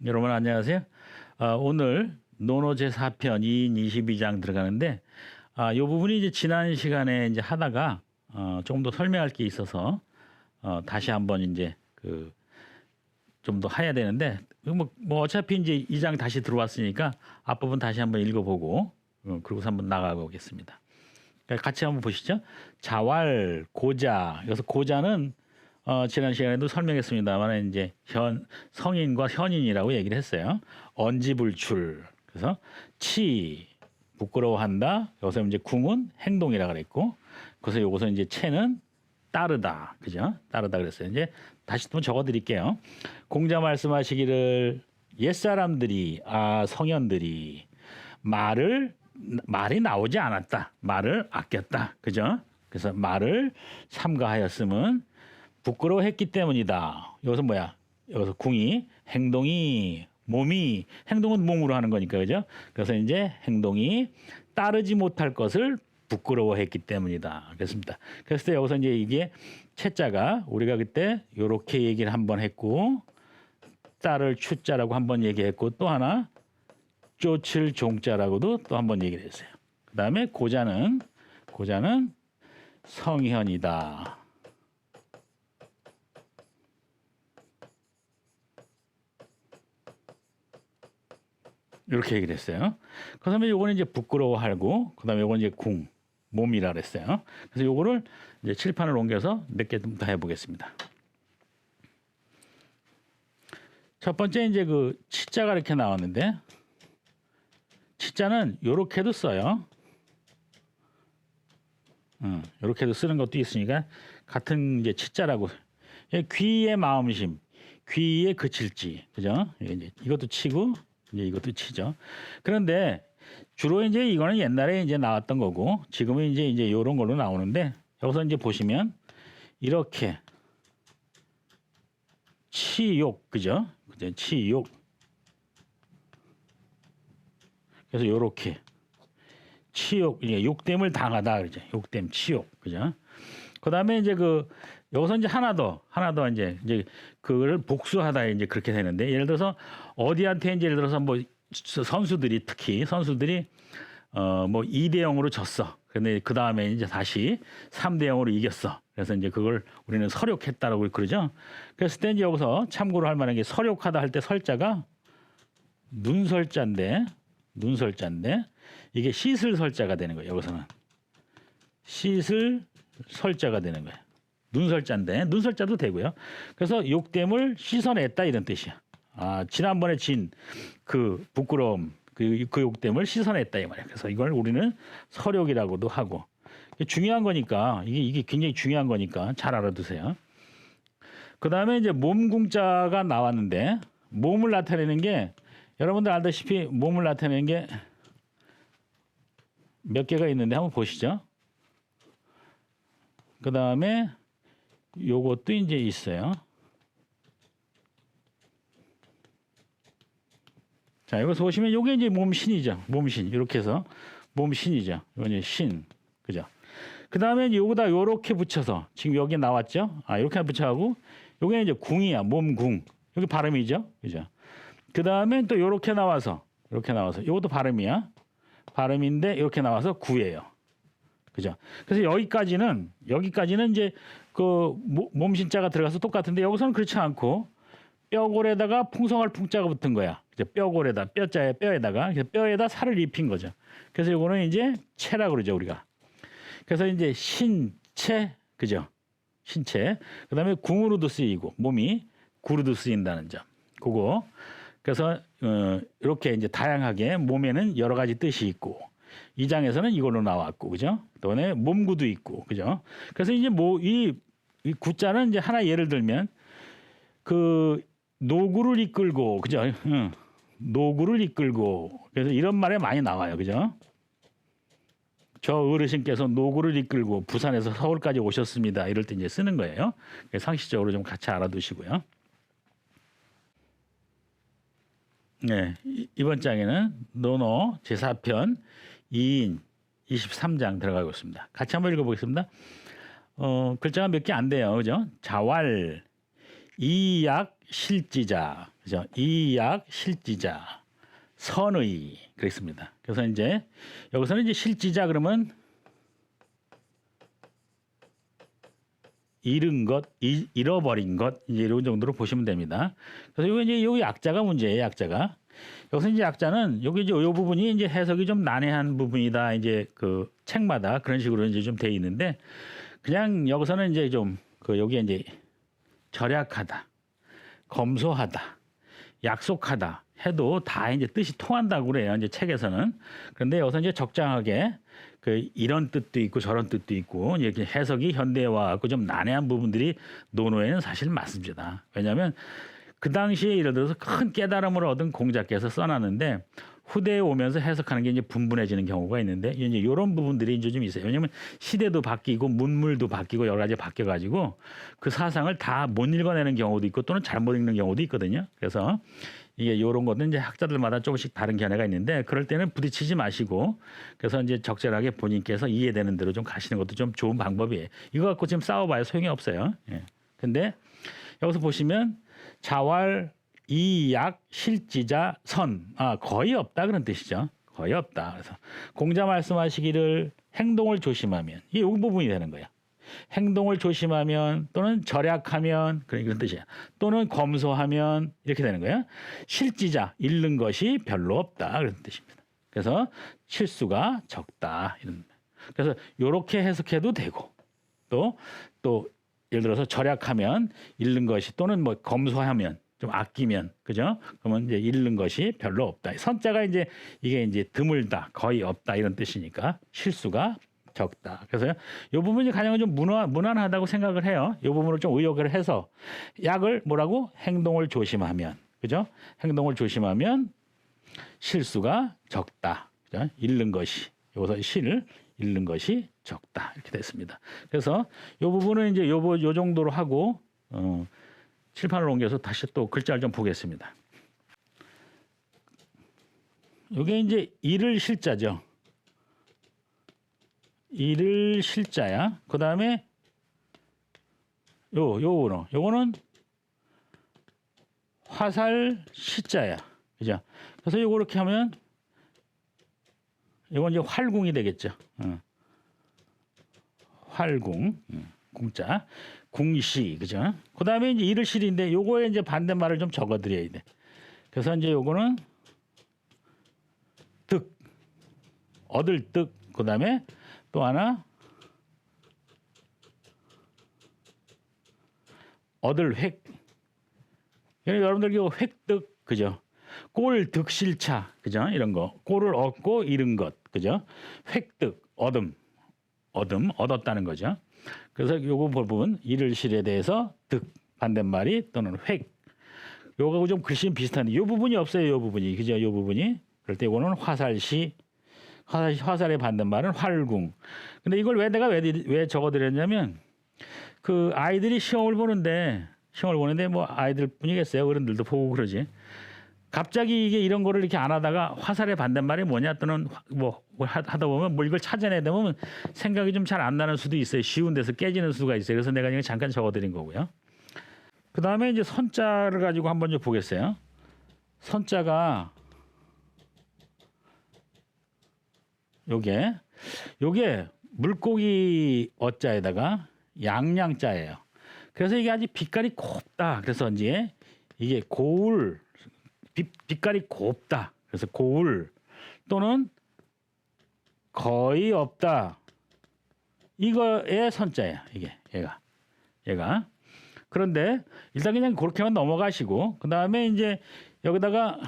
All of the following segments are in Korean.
여러분 안녕하세요. 오늘 논어 제4편 2인 22장 들어가는데 이 부분이 이제 지난 시간에 이제 하다가 조금 더 설명할 게 있어서 다시 한번 이제 그 좀 더 해야 되는데 뭐 어차피 이제 2장 다시 들어왔으니까 앞부분 다시 한번 읽어보고 그리고서 한번 나가보겠습니다. 같이 한번 보시죠. 자왈, 고자. 여기서 고자는 지난 시간에도 설명했습니다만 이제 성인과 현인이라고 얘기를 했어요. 언지불출. 그래서 치 부끄러워한다. 여기서 이제 궁은 행동이라 그랬고, 그래서 여기서 이제 채는 따르다. 그죠? 따르다 그랬어요. 이제 다시 또 적어 드릴게요. 공자 말씀하시기를 옛사람들이 성현들이 말이 나오지 않았다. 말을 아꼈다. 그죠? 그래서 말을 삼가하였음은 부끄러워했기 때문이다. 여기서 뭐야? 여기서 궁이 행동이 행동은 몸으로 하는 거니까 그죠? 그래서 이제 행동이 따르지 못할 것을 부끄러워했기 때문이다. 그렇습니다. 그래서 여기서 이제 이게 채자가 우리가 그때 요렇게 얘기를 한번 했고 따를 추자라고 한번 얘기했고 또 하나 쫓을 종자라고도 또 한번 얘기를 했어요. 그다음에 고자는 성현이다. 이렇게 얘기를 했어요. 그다음에 요거는 이제 부끄러워하고 그다음에 요건 이제 몸이라 그랬어요. 그래서 요거를 이제 칠판을 옮겨서 몇 개 좀 더 해보겠습니다. 첫 번째 이제 그 치자가 이렇게 나왔는데 치자는 요렇게도 써요. 요렇게도 쓰는 것도 있으니까 같은 이제 치자라고. 귀의 마음심, 귀에 그칠지, 그죠? 이것도 치고 이제 이것도 치죠. 그런데 주로 이제 이거는 옛날에 이제 나왔던 거고 지금은 이제 이런 걸로 나오는데 여기서 이제 보시면 이렇게 치욕, 그죠? 치욕. 그래서 요렇게 치욕, 욕됨을 당하다 그러죠. 욕됨, 치욕, 그죠? 그다음에 이제 여기서 이제 하나 더 이제 그걸 복수하다 이제 그렇게 되는데 예를 들어서 어디한테 이제 예를 들어서 뭐 선수들이 특히 뭐 2대 0으로 졌어. 근데 그 다음에 이제 다시 3대 0으로 이겼어. 그래서 이제 그걸 우리는 설욕했다라고 그러죠. 그랬을 때 이제 여기서 참고로 할 만한 게 설욕하다 할 때 설자가 눈설자인데 이게 씻을 설자가 되는 거예요. 여기서는 씻을 설자가 되는 거예요. 눈설자인데 눈설자도 되고요. 그래서 욕됨을 씻어냈다 이런 뜻이야. 지난번에 진 그 부끄러움 그 욕됨을 씻어냈다 이 말이야. 그래서 이걸 우리는 설욕이라고도 하고 중요한 거니까 이게 굉장히 중요한 거니까 잘 알아두세요. 그 다음에 이제 몸궁자가 나왔는데 몸을 나타내는 게 여러분들 알다시피 몸을 나타내는 게 몇 개가 있는데 한번 보시죠. 그 다음에 요것도 이제 있어요. 자, 여기서 보시면 요게 이제 몸신이죠. 몸신. 이렇게 해서 몸신이죠. 이건 이제 신. 그죠? 그 다음에 요거다 요렇게 붙여서 지금 여기 나왔죠? 이렇게 붙여하고 요게 이제 궁이야. 몸궁. 여기 발음이죠. 그죠? 그 다음에 또 요렇게 나와서 요것도 발음이야. 발음인데 이렇게 나와서 구예요. 그죠? 그래서 여기까지는 이제 그 몸신자가 들어가서 똑같은데 여기서는 그렇지 않고 뼈골에다가 풍성할 풍자가 붙은 거야. 이제 뼈골에다 뼈에다가 그래서 뼈에다 살을 입힌 거죠. 그래서 이거는 이제 채라 그러죠 우리가. 그래서 이제 신채, 그죠? 신채. 그다음에 궁으로도 쓰이고 몸이 구로도 쓰인다는 점. 그거. 그래서 이렇게 이제 다양하게 몸에는 여러 가지 뜻이 있고 이 장에서는 이걸로 나왔고, 그죠? 그다음에 몸구도 있고, 그죠? 그래서 이제 이 구자는 이제 하나 예를 들면 그 노구를 이끌고, 그죠? 노구를 이끌고 그래서 이런 말에 많이 나와요, 그죠? 저 어르신께서 노구를 이끌고 부산에서 서울까지 오셨습니다. 이럴 때 이제 쓰는 거예요. 상식적으로 좀 같이 알아두시고요. 네, 이번 장에는 논어 제4편 2인 23장 들어가고 있습니다. 같이 한번 읽어보겠습니다. 글자가 몇 개 안 돼요. 그죠? 자왈, 이약, 실지자. 그죠? 이약 실지자 선의 그랬습니다. 그래서 이제 여기서는 이제 실지자 그러면 잃은 것, 잃어버린 것 이제 이런 정도로 보시면 됩니다. 그래서 이거 이제 요 약자가 문제예요. 약자가 여기서 이제 약자는 여기 이제 요 부분이 이제 해석이 좀 난해한 부분이다. 이제 그 책마다 그런 식으로 이제 좀 돼 있는데 그냥 여기서는 이제 좀 그 여기에 이제 절약하다, 검소하다, 약속하다 해도 다 이제 뜻이 통한다고 그래요. 이제 책에서는. 그런데 여기서 이제 적당하게 그 이런 뜻도 있고 저런 뜻도 있고 이렇게 해석이 현대화하고 좀 난해한 부분들이 논어에는 사실 많습니다. 왜냐하면 그 당시에 예를 들어서 큰 깨달음을 얻은 공자께서 써놨는데 후대에 오면서 해석하는 게 이제 분분해지는 경우가 있는데 이제 이런 부분들이 이제 좀 있어요. 왜냐하면 시대도 바뀌고 문물도 바뀌고 여러 가지 바뀌어가지고 그 사상을 다 못 읽어내는 경우도 있고 또는 잘못 읽는 경우도 있거든요. 그래서 이게 이런 것은 이제 학자들마다 조금씩 다른 견해가 있는데 그럴 때는 부딪히지 마시고 그래서 이제 적절하게 본인께서 이해되는 대로 좀 가시는 것도 좀 좋은 방법이에요. 이거 갖고 지금 싸워봐야 소용이 없어요. 예. 근데 여기서 보시면 자활 이약 실지자 선 거의 없다 그런 뜻이죠. 거의 없다. 그래서 공자 말씀하시기를 행동을 조심하면 이게 이 부분이 되는 거예요. 행동을 조심하면 또는 절약하면 그런 뜻이야. 또는 검소하면 이렇게 되는 거예요. 실지자 잃는 것이 별로 없다 그런 뜻입니다. 그래서 실수가 적다 이런. 그래서 이렇게 해석해도 되고 또 예를 들어서 절약하면 잃는 것이 또는 뭐 검소하면 좀 아끼면 그죠? 그러면 이제 잃는 것이 별로 없다. 선자가 이제 이게 이제 드물다, 거의 없다 이런 뜻이니까 실수가 적다. 그래서 이 부분이 가장 좀 무난하다고 생각을 해요. 이 부분을 좀 의역을 해서 약을 뭐라고 행동을 조심하면 그죠? 행동을 조심하면 실수가 적다. 그죠? 잃는 것이 여기서 실 잃는 것이 적다 이렇게 됐습니다. 그래서 이 부분은 이제 요 정도로 하고 칠판을 옮겨서 다시 또 글자를 좀 보겠습니다. 이게 이제 잃을 실자죠. 잃을 실자야. 그 다음에 요거는 화살 시자야. 그죠? 그래서 요거 이렇게 하면 이건 이제 활궁이 되겠죠. 활궁, 궁자, 궁시, 그죠? 그 다음에 이제 잃을 실인데 요거에 이제 반대말을 좀 적어드려야 돼. 그래서 이제 요거는 득, 얻을 득, 그 다음에 또 하나 얻을 획. 여러분들 이거 획득, 그죠? 꼴 득실차, 그죠? 이런 거. 꼴을 얻고 잃은 것, 그죠? 획득, 얻었다는 거죠. 그래서 요거 부분 잃을 실에 대해서 득 반대말이 또는 획. 요거하고 좀 글씨는 비슷한데 요 부분이 없어요. 요 부분이, 그죠? 요 부분이. 그럴 때 이거는 화살시. 화살의 반대말은 활궁. 근데 이걸 왜 적어드렸냐면 그 아이들이 시험을 보는데 뭐 아이들뿐이겠어요. 어른들도 보고 그러지. 갑자기 이게 이런 거를 이렇게 안 하다가 화살의 반대말이 뭐냐 또는 뭐 하다 보면 뭐 이걸 찾아내야 되면 생각이 좀 잘 안 나는 수도 있어요. 쉬운 데서 깨지는 수가 있어요. 그래서 내가 그냥 잠깐 적어드린 거고요. 그 다음에 이제 선자를 가지고 한번 좀 보겠어요. 선자가 요게 물고기 어자에다가 양양자예요. 그래서 이게 아주 빛깔이 곱다. 그래서 이제 이게 고울 빛깔이 곱다. 그래서 고울 또는 거의 없다. 이거의 선자야. 이게 얘가. 그런데 일단 그냥 그렇게만 넘어가시고 그 다음에 이제 여기다가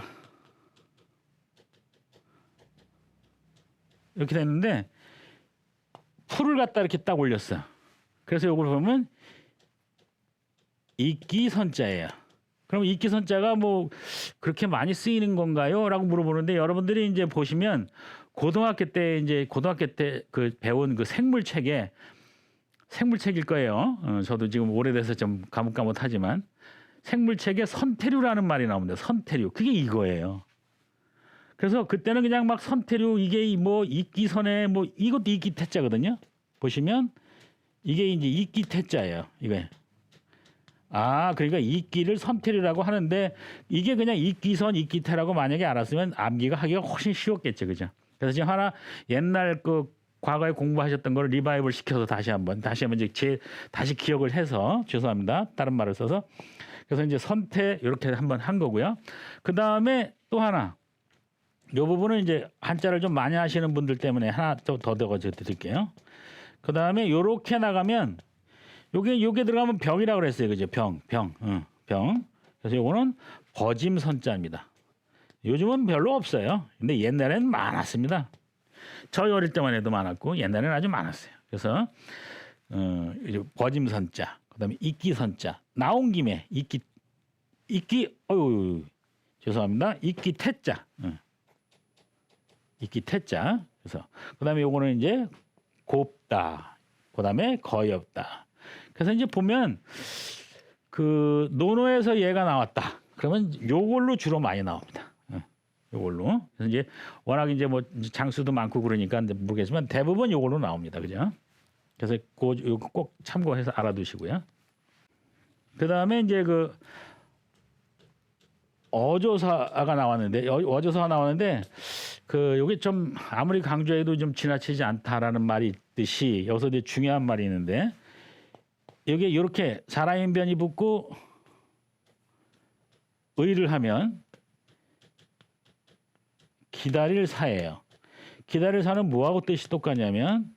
이렇게 됐는데 풀을 갖다 이렇게 딱 올렸어. 그래서 이걸 보면 이끼선자예요. 그럼 이끼선자가 뭐 그렇게 많이 쓰이는 건가요? 라고 물어보는데 여러분들이 이제 보시면 고등학교 때 그 배운 그 생물책일 거예요. 저도 지금 오래돼서 좀 가뭇가뭇하지만 생물책에 선태류라는 말이 나옵니다. 선태류. 그게 이거예요. 그래서 그때는 그냥 막 선태류 이게 뭐 이끼선에 뭐 이것도 이끼태자거든요. 보시면 이게 이제 이끼태자예요. 이거 아, 그러니까 이끼를 선택이라고 하는데 이게 그냥 이끼선, 이끼태라고 만약에 알았으면 암기가 하기가 훨씬 쉬웠겠죠, 그죠? 그래서 지금 하나 옛날 그 과거에 공부하셨던 걸 리바이벌 시켜서 다시 한번 이제 다시 기억을 해서 죄송합니다, 다른 말을 써서 그래서 이제 선택 이렇게 한번 한 거고요. 그 다음에 또 하나, 이 부분은 이제 한자를 좀 많이 하시는 분들 때문에 하나 더 적어 드릴게요. 그 다음에 요렇게 나가면 요게 들어가면 병이라고 그랬어요. 그죠? 병. 병. 그래서 요거는 버짐선자입니다. 요즘은 별로 없어요. 근데 옛날에는 많았습니다. 저희 어릴 때만 해도 많았고 옛날에는 아주 많았어요. 그래서 버짐선자, 그다음에 이끼선자. 나온 김에 이끼 어유 죄송합니다. 이끼 태자. 이끼 태자. 그래서 그다음에 요거는 이제 곱다. 그다음에 거의 없다. 그래서 이제 보면 그 논어에서 얘가 나왔다. 그러면 요걸로 주로 많이 나옵니다. 요걸로. 그래서 이제 워낙 이제 뭐 장수도 많고 그러니까 모르겠지만 대부분 요걸로 나옵니다. 그죠? 그래서 요거 꼭 참고해서 알아두시고요. 그다음에 이제 그 어조사가 나왔는데 그 요게 좀 아무리 강조해도 좀 지나치지 않다라는 말이 있듯이 여기서 되게 중요한 말이 있는데 여기에 이렇게 사람인 변이 붙고 의를 하면 기다릴 사예요. 기다릴 사는 뭐하고 뜻이 똑같냐면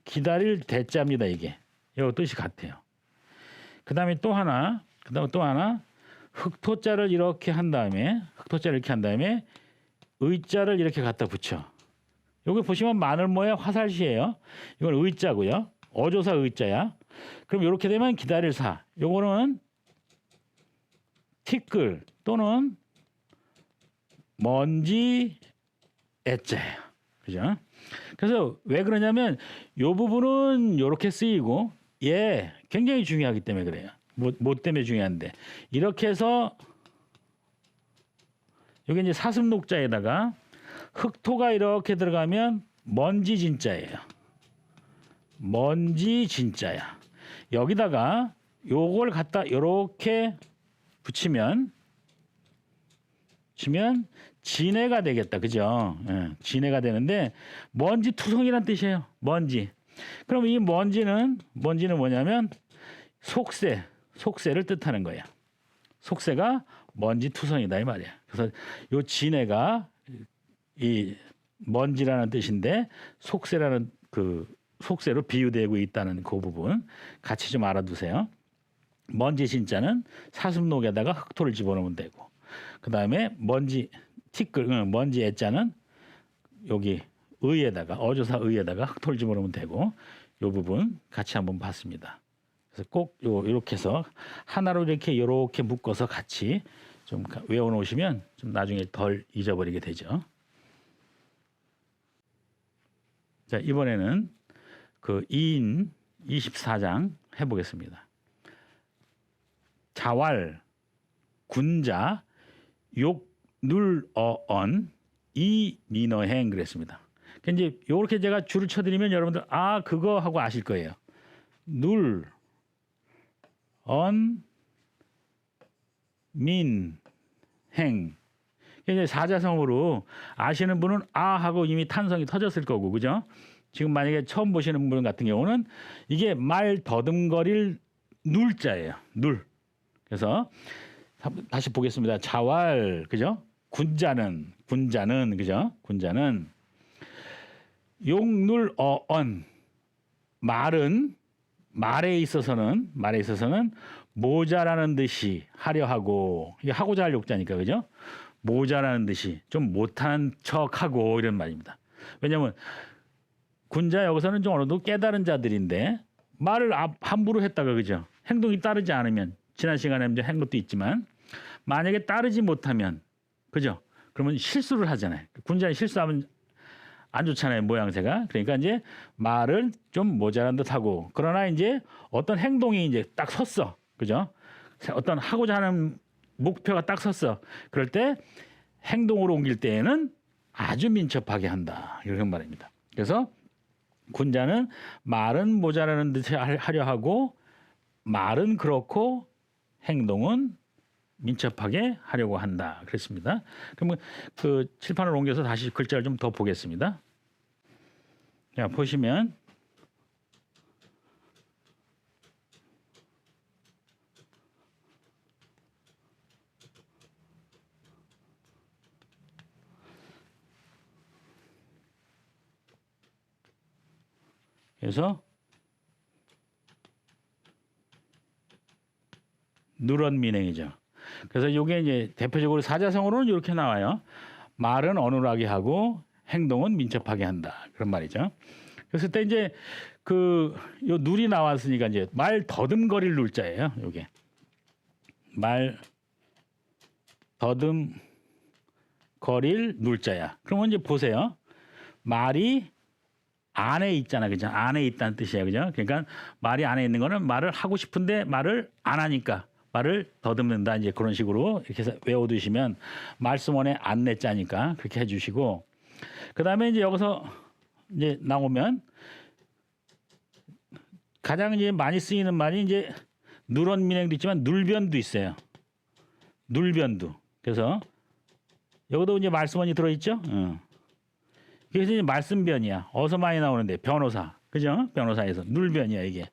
기다릴 대자입니다. 이게 요 뜻이 같아요. 그다음에 또 하나 흑토자를 이렇게 한 다음에 의자를 이렇게 갖다 붙여. 여기 보시면 마늘모의 화살시예요. 이건 의자고요. 어조사 의자야. 그럼 이렇게 되면 기다릴 사. 요거는 티끌 또는 먼지 애자예요. 그죠? 그래서 왜 그러냐면 요 부분은 이렇게 쓰이고 얘 굉장히 중요하기 때문에 그래요. 뭐 때문에 중요한데 이렇게 해서 여기 이제 사슴녹자에다가 흑토가 이렇게 들어가면 먼지 진자예요. 먼지 진자야. 여기다가 요걸 갖다 이렇게 붙이면 진해가 되겠다. 그죠? 예, 진해가 되는데 먼지 투성이란 뜻이에요. 먼지. 그럼 이 먼지는 뭐냐면 속세를 뜻하는 거예요. 속세가 먼지 투성이다 이 말이야. 그래서 요 진해가 이 먼지라는 뜻인데 속세라는 그 속세로 비유되고 있다는 그 부분 같이 좀 알아두세요. 먼지 진짜는 사슴록에다가 흑토를 집어넣으면 되고 그 다음에 먼지 먼지 애자는 여기 의에다가 어조사 의에다가 흑토를 집어넣으면 되고 이 부분 같이 한번 봤습니다. 그래서 꼭 이렇게 해서 하나로 이렇게 묶어서 같이 좀 외워놓으시면 좀 나중에 덜 잊어버리게 되죠. 자, 이번에는 그 2인 24장 해보겠습니다. 자왈, 군자, 욕, 눌, 언, 이, 민어행 그랬습니다. 이제 이렇게 제가 줄을 쳐드리면 여러분들 그거 하고 아실 거예요. 눌, 언, 민, 행. 이제 사자성어로 아시는 분은 하고 이미 탄성이 터졌을 거고, 그죠? 지금 만약에 처음 보시는 분 같은 경우는 이게 말 더듬거릴 눌자예요. 눌. 그래서 다시 보겠습니다. 자왈, 그죠? 군자는, 그죠? 군자는 용눌 언. 말에 있어서는 모자라는 듯이 하려 하고 이게 하고자 할 욕자니까 그죠? 모자라는 듯이 좀 못한 척하고 이런 말입니다. 왜냐하면 군자 여기서는 좀 어느 정도 깨달은 자들인데 말을 함부로 했다가 그죠? 행동이 따르지 않으면 지난 시간에 이제 한 것도 있지만 만약에 따르지 못하면 그죠? 그러면 실수를 하잖아요. 군자는 실수하면 안 좋잖아요, 모양새가. 그러니까 이제 말을 좀 모자란 듯하고 그러나 이제 어떤 행동이 이제 딱 섰어, 그죠? 어떤 하고자 하는 목표가 딱 섰어. 그럴 때 행동으로 옮길 때에는 아주 민첩하게 한다 이런 말입니다. 그래서 군자는 말은 모자라는 듯이 하려 하고 말은 그렇고 행동은 민첩하게 하려고 한다. 그랬습니다. 그러면 그 칠판을 옮겨서 다시 글자를 좀 더 보겠습니다. 자, 보시면 그래서 누런 민행이죠. 그래서 이게 이제 대표적으로 사자성어로는 이렇게 나와요. 말은 어눌하게 하고 행동은 민첩하게 한다. 그런 말이죠. 그랬을 때 이제 그 요 눌이 나왔으니까 이제 말 더듬거릴 눌자예요. 요게 말 더듬거릴 눌자야. 그러면 이제 보세요. 말이 안에 있잖아, 그죠? 안에 있다는 뜻이야, 그죠? 그러니까 말이 안에 있는 거는 말을 하고 싶은데 말을 안 하니까 말을 더듬는다, 이제 그런 식으로 이렇게 해서 외워두시면 말씀원에 안내자니까 그렇게 해주시고, 그 다음에 이제 여기서 이제 나오면 가장 이제 많이 쓰이는 말이 이제 누런민행도 있지만 눌변도 있어요. 눌변도. 그래서 여기도 이제 말씀원이 들어있죠. 그래서 이제 말씀변이야. 어서 많이 나오는데 변호사, 그죠? 변호사에서 눌변이야 이게.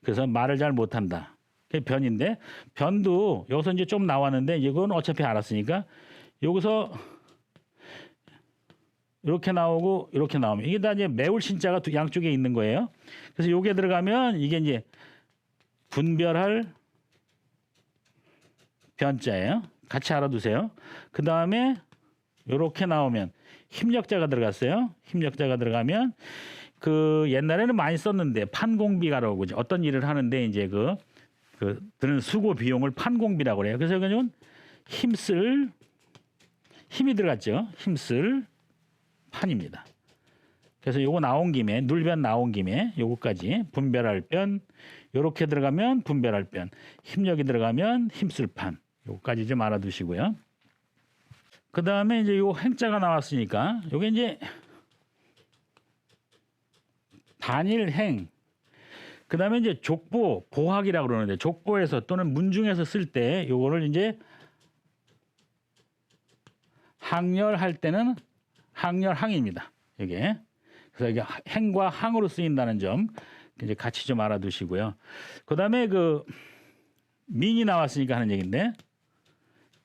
그래서 말을 잘 못한다. 그게 변인데 변도 여기서 이제 좀 나왔는데 이건 어차피 알았으니까 여기서 이렇게 나오고 이렇게 나오면 이게 다 이제 매울 신자가 양쪽에 있는 거예요. 그래서 요게 들어가면 이게 이제 분별할 변자예요. 같이 알아두세요. 그 다음에 이렇게 나오면 힘력자가 들어갔어요. 힘력자가 들어가면 그 옛날에는 많이 썼는데 판공비가라고 그죠. 어떤 일을 하는데 이제 그 드는 수고 비용을 판공비라고 그래요. 그래서 이거는 힘쓸 힘이 들어갔죠. 힘쓸 판입니다. 그래서 요거 나온 김에 눌변 나온 김에 요거까지 분별할 변 요렇게 들어가면 분별할 변 힘력이 들어가면 힘쓸 판 요거까지 좀 알아두시고요. 그 다음에 이제 요 행자가 나왔으니까 요게 이제 단일행 그 다음에 이제 족보 보학이라고 그러는데 족보에서 또는 문중에서 쓸 때 요거를 이제 항렬할 때는 항렬항입니다. 이게 그래서 이게 행과 항으로 쓰인다는 점 이제 같이 좀 알아두시고요. 그 다음에 그 민이 나왔으니까 하는 얘기인데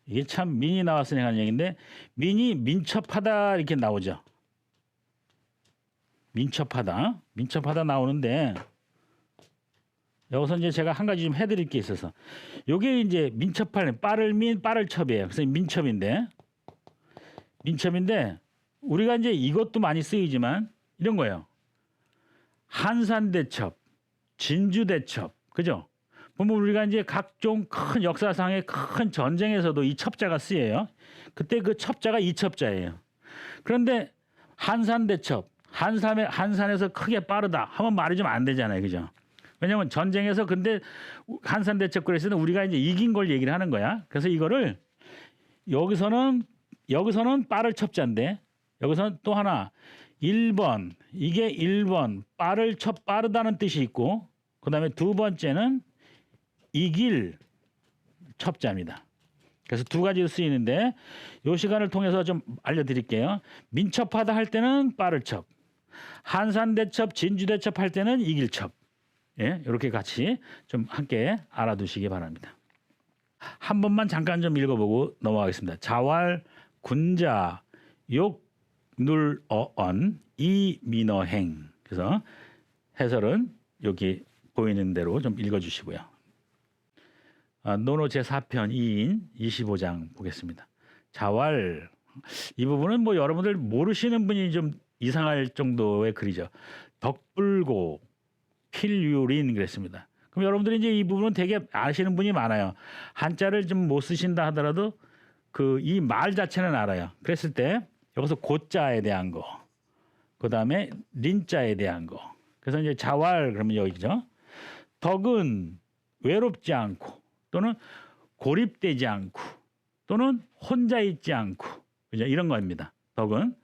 이게 참 민이 나왔으니까 하는 얘기인데 민이 민첩하다 이렇게 나오죠. 민첩하다 나오는데 여기서 이제 제가 한 가지 좀 해드릴 게 있어서 요게 이제 민첩할 빠를 민 빠를 첩이에요. 그래서 민첩인데 우리가 이제 이것도 많이 쓰이지만 이런 거예요. 한산대첩, 진주대첩, 그죠? 보면 우리가 이제 각종 큰 역사상의 큰 전쟁에서도 이 첩자가 쓰여요. 그때 그 첩자가 이 첩자예요. 그런데 한산대첩, 한산에서 크게 빠르다 하면 말이 좀 안 되잖아요, 그죠? 왜냐하면 전쟁에서 근데 한산대첩 그랬을 때 우리가 이제 이긴 걸 얘기를 하는 거야. 그래서 이거를 여기서는 빠를 첩자인데 여기서는 또 하나 1번 이게 1번 빠를 첩 빠르다는 뜻이 있고 그다음에 두 번째는 이길 첩자입니다. 그래서 두 가지로 쓰이는데 이 시간을 통해서 좀 알려드릴게요. 민첩하다 할 때는 빠를 첩, 한산대첩, 진주대첩 할 때는 이길 첩. 예, 이렇게 같이 좀 함께 알아두시기 바랍니다. 한 번만 잠깐 좀 읽어보고 넘어가겠습니다. 자왈, 군자, 욕, 눌, 어언, 이민어행. 그래서 해설은 여기 보이는 대로 좀 읽어주시고요. 논어 제4편 2인 25장 보겠습니다. 자왈 이 부분은 뭐 여러분들 모르시는 분이 좀 이상할 정도의 글이죠. 덕불고 필유린 그랬습니다. 그럼 여러분들이 이제 이 부분은 되게 아시는 분이 많아요. 한자를 좀 못 쓰신다 하더라도 그 이 말 자체는 알아요. 그랬을 때 여기서 고자에 대한 거, 그 다음에 린자에 대한 거. 그래서 이제 자왈 그러면 여기죠. 덕은 외롭지 않고 또는 고립되지 않고 또는 혼자 있지 않고 그죠? 이런 겁니다. 덕은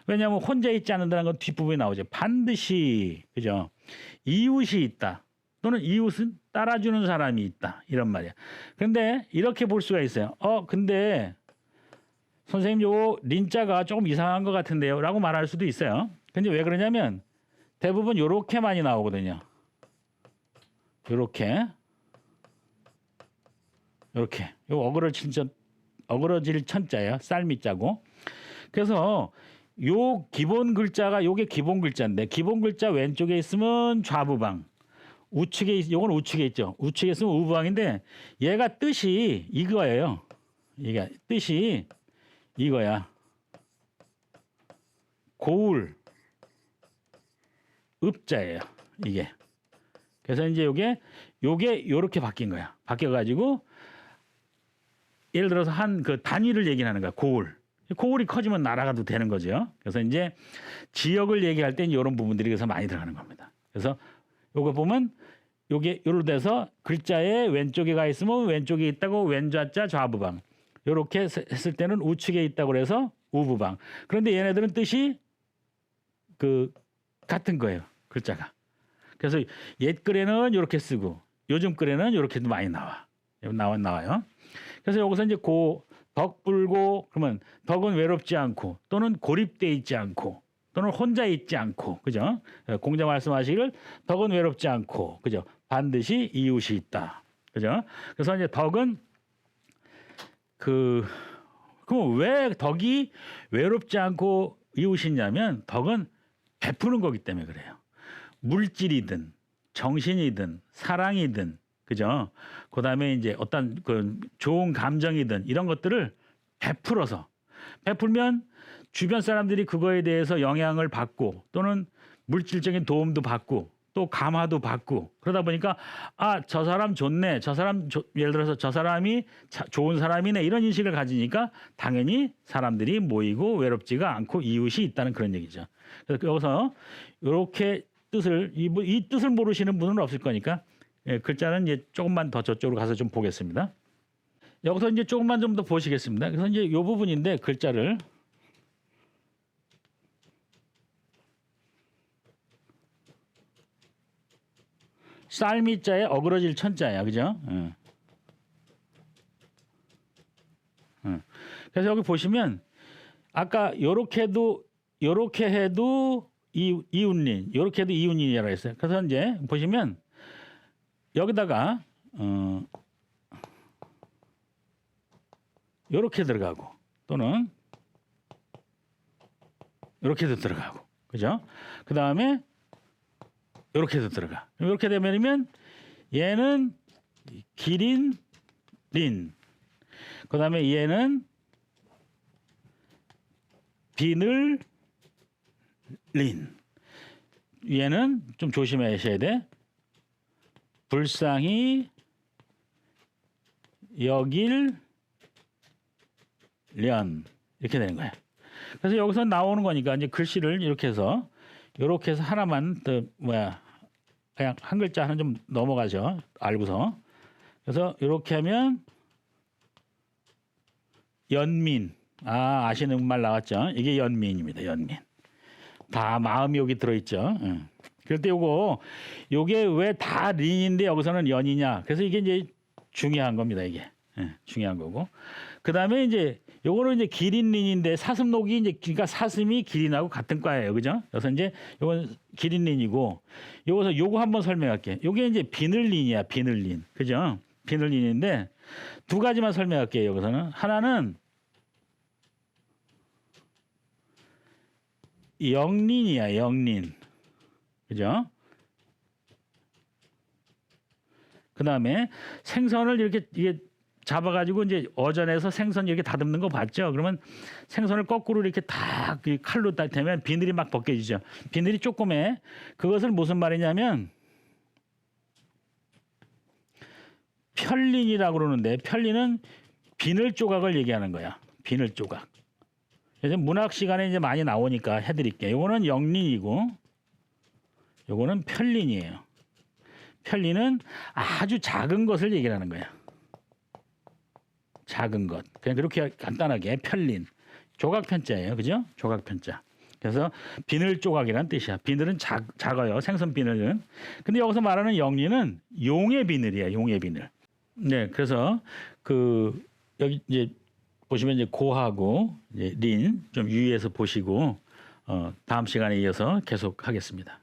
왜냐하면 혼자 있지 않는다는 건 뒷부분에 나오죠. 반드시 그죠? 이웃이 있다 또는 이웃은 따라주는 사람이 있다. 이런 말이야. 그런데 이렇게 볼 수가 있어요. 근데 선생님 요 린자가 조금 이상한 것 같은데요. 라고 말할 수도 있어요. 근데 왜 그러냐면 대부분 요렇게 많이 나오거든요. 요렇게. 요렇게. 요 어그러질 천자예요. 쌀미자고. 그래서 요 기본 글자가 요게 기본 글자인데 기본 글자 왼쪽에 있으면 좌부방. 요건 우측에 있죠. 우측에 있으면 우부방인데 얘가 뜻이 이거예요. 이게 뜻이 이거야. 고울 읍자예요. 이게. 그래서 이제 요게 요렇게 바뀐 거야. 바뀌어 가지고 예를 들어서 한 그 단위를 얘기하는 거야. 고울. 고울이 커지면 나라가도 되는 거죠. 그래서 이제 지역을 얘기할 땐 이런 부분들이 그래서 많이 들어가는 겁니다. 그래서 요거 보면 요게 요로 돼서 글자의 왼쪽에 가 있으면 왼쪽에 있다고 왼좌자 좌부방. 요렇게 했을 때는 우측에 있다고 그래서 우부방. 그런데 얘네들은 뜻이 그 같은 거예요. 글자가. 그래서 옛 글에는 이렇게 쓰고 요즘 글에는 이렇게도 많이 나와요. 그래서 여기서 이제 덕불고 그러면 덕은 외롭지 않고 또는 고립돼 있지 않고 또는 혼자 있지 않고 그죠? 공자 말씀하시기를 덕은 외롭지 않고 그죠? 반드시 이웃이 있다. 그죠? 그래서 이제 덕은 그럼 왜 덕이 외롭지 않고 이웃이냐면 덕은 베푸는 거기 때문에 그래요. 물질이든 정신이든 사랑이든 그죠? 그다음에 이제 어떤 그 좋은 감정이든 이런 것들을 베풀면 주변 사람들이 그거에 대해서 영향을 받고 또는 물질적인 도움도 받고 또 감화도 받고 그러다 보니까 저 사람 좋네. 예를 들어서 저 사람이 좋은 사람이네. 이런 인식을 가지니까 당연히 사람들이 모이고 외롭지가 않고 이웃이 있다는 그런 얘기죠. 그래서 여기서 이렇게 이 뜻을 모르시는 분은 없을 거니까 글자는 이제 조금만 더 저쪽으로 가서 좀 보겠습니다. 여기서 이제 조금만 좀 더 보시겠습니다. 그래서 이제 이 부분인데 글자를 쌀미자에 어그러질 천자야, 그죠? 그래서 여기 보시면 아까 요렇게 해도 이웃린, 요렇게 해도 이웃린이라고 했어요. 그래서 이제 보시면 여기다가 요렇게 들어가고 또는 요렇게도 들어가고, 그죠? 그 다음에 요렇게도 들어가. 이렇게 되면은 얘는 기린 린. 그다음에 얘는 비늘 린. 얘는 좀 조심하셔야 돼. 불쌍히 여길 련 이렇게 되는 거야. 그래서 여기서 나오는 거니까 이제 글씨를 이렇게 해서 하나만 더 그냥 한 글자 하나 좀 넘어가죠. 알고서. 그래서 이렇게 하면 연민. 아시는 말 나왔죠. 이게 연민입니다. 연민. 다 마음이 여기 들어있죠. 그럴 때 요게 왜 다 린인데 여기서는 연이냐. 그래서 이게 이제 중요한 겁니다. 이게. 중요한 거고. 그 다음에 이제 요거는 이제 기린린인데 사슴록이 이제 그러니까 사슴이 기린하고 같은 과예요. 그죠? 그래서 이제 요건 기린린이고 요거 한번 설명할게. 요게 이제 비늘린이야. 비늘린. 그죠? 비늘린인데 두 가지만 설명할게요. 여기서는 하나는 영린이야. 영린. 그죠? 그 다음에 생선을 이게 잡아가지고 이제 어전에서 생선 이렇게 다듬는 거 봤죠? 그러면 생선을 거꾸로 이렇게 다 칼로 딱 대면 비늘이 막 벗겨지죠. 비늘이 조그매. 그것을 무슨 말이냐면 편린이라고 그러는데 편린은 비늘 조각을 얘기하는 거야. 비늘 조각. 그래서 문학 시간에 이제 많이 나오니까 해드릴게요. 요거는 영린이고 요거는 편린이에요. 편린은 아주 작은 것을 얘기하는 거야. 작은 것. 그냥 그렇게 간단하게 편린. 조각편자예요. 그죠? 조각편자. 그래서 비늘 조각이란 뜻이야. 비늘은 작아요. 생선 비늘은. 근데 여기서 말하는 영리는 용의 비늘이야. 용의 비늘. 네, 그래서 그 여기 이제 보시면 이제 고하고 이제 린 좀 유의해서 보시고 다음 시간에 이어서 계속 하겠습니다.